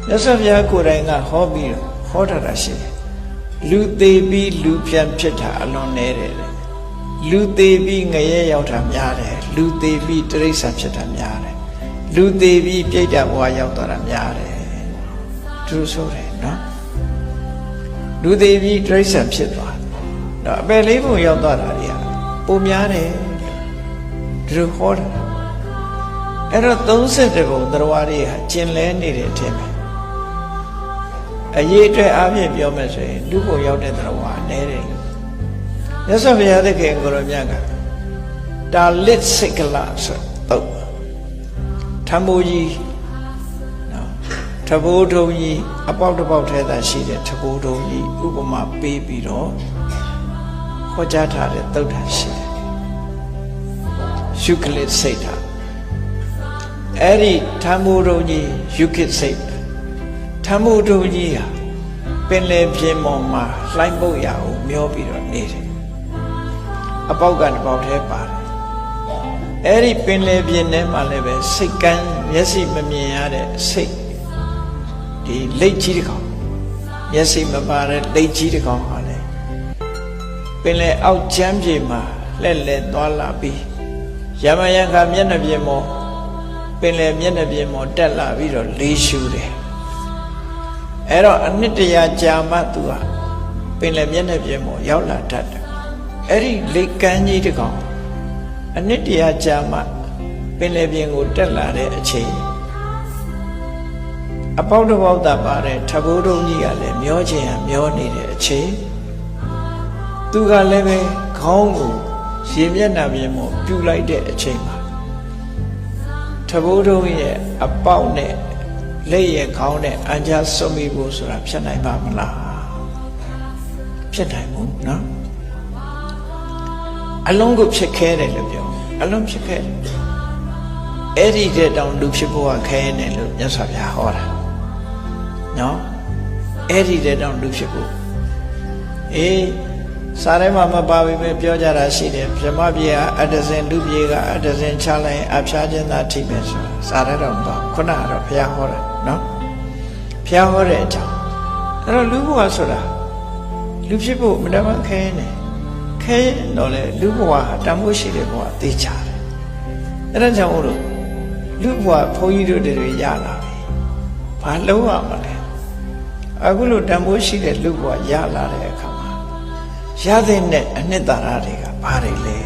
မြတ်စွာဘုရားကိုယ်တိုင်ကဟောပြီးဟောတာရှိတယ်လူသေးပြီးလူပြန်ဖြစ်တာအလွန်နေတယ်လူသေးပြီးငရဲရောက်တာများတယ်လူသေးပြီးတိရစ္ဆာန်ဖြစ်တာများတယ်လူသေးပြီးပြိတ္တဘဝရောက်သွားတာများတယ်သူဆိုတယ်နော်လူသေးပြီးတိရစ္ဆာန်ဖြစ်သွားတော့အပယ်လေးပုံရောက်သွားတာတွေကပုံများတယ်သူဟောတာအဲ့တော့30ပုံတရားတွေဟာကျင်လဲနေတယ်ထင်တယ်အရေးအတွက်အားဖြင့်ပြောမယ်ဆိုရင်လူပုံရောက်တဲ့တရားနည်းတယ်မြတ်စွာဘုရားသခင်ကိုရောမြတ်ကတာလစ်စိတ်ကလဆိုတော့ထံမိုးကြီးနော်ထဘိုးထုံကြီးအပေါက်တစ်ပေါက်ထဲသာရှိတဲ့ထဘိုးထုံကြီးဥပမာပေးပြီးတော့ဟောကြားထားတဲ့သုတ်တာရှိတယ်ရှုကလစ်စိတ်တာအဲ့ဒီထံမိုးထုံကြီးယုကိစိတ်ထံမိုးထုံကြီးဟာပင်လယ်ပြင်ပေါ်မှာလှိုင်းပုတ်ရအောင်မျောပြီးတော့နေတယ်အပေါက်ကတစ်ပေါက်ထဲပါတယ်အဲ့ဒီပင်လယ်ပြင်ထဲမှာလည်းပဲစိတ်ကန်းမျက်စိမမြင်ရတဲ့စိတ်ဒီလက်ကြီးတစ်ကောင်မျက်စိမပါတဲ့လက်ကြီးတစ်ကောင်ဟာလေပင်လယ်အောက်ချမ်းပြေမှာလှည့်လည်သွားလာပြီးရမယံခါမျက်နှာပြင်ပေါ်ပင်လယ်မျက်နှာပြင်ပေါ်တက်လာပြီးတော့လေးရှူတယ်အဲ့တော့အနှစ်တရာကြာမှသူကပင်လယ်မျက်နှာပြင်ပေါ်ရောက်လာတတ်တယ်အဲ့ဒီလက်ကမ်းကြီးတစ်ကောင်အနှစ်တရာကြာမှပင်လယ်ပြင်ကိုတက်လာတဲ့အချိန်အပေါက်တစ်ပေါက်သာပါတဲ့ထဘိုးတုံးကြီးကလည်းမျောချင်ရမျောနေတဲ့အချိန်သူကလည်းပဲခေါင်းကိုရေမျက်နှာပြင်ပေါ်ပြူလိုက်တဲ့အချိန်မှာထဘိုးတုံးရဲ့အပေါက်နဲ့လက်ရဲ့ခေါင်းနဲ့အန်ချဆွမိဖို့ဆိုတာဖြစ်နိုင်ပါမလားဖြစ်နိုင်ဘူးနော်အလုံးကိုဖြစ်ခဲတယ်လို့ပြောအလုံးဖြစ်ခဲတယ်အဲ့ဒီတဲ့တောင်လူဖြစ်ဖို့ကခဲနေလို့မြတ်စွာဘုရားဟောတာနော်အဲ့ဒီတဲ့တောင်လူဖြစ်ဖို့စာထဲမှာမပါဘဲပြောကြတာရှိတယ်ဗြဟ္မပြေကအတ္တဇင်လူပြေကအတ္တဇင်ချလိုက်အဖျားခြင်းသာထိမယ်ဆိုတာစာထဲတော့မပါခုနကတော့ဘုရားဟောတာနော်ဘုရားဟောတဲ့အကြောင်းအဲ့တော့လူဘဝဆိုတာလူဖြစ်ဖို့မတမခဲနေခဲတော့လေလူဘဝဟာတန်ဖိုးရှိတဲ့ဘဝသိချတယ်အဲ့ဒါကြောင့်မို့လို့လူဘဝဘုန်းကြီးတို့တွေရလာပြီဘာလုံးရမလဲအခုလိုတန်ဖိုးရှိတဲ့လူဘဝရလာတဲ့အခါရတဲ့အနှစ်သာရတွေကဘာတွေလဲ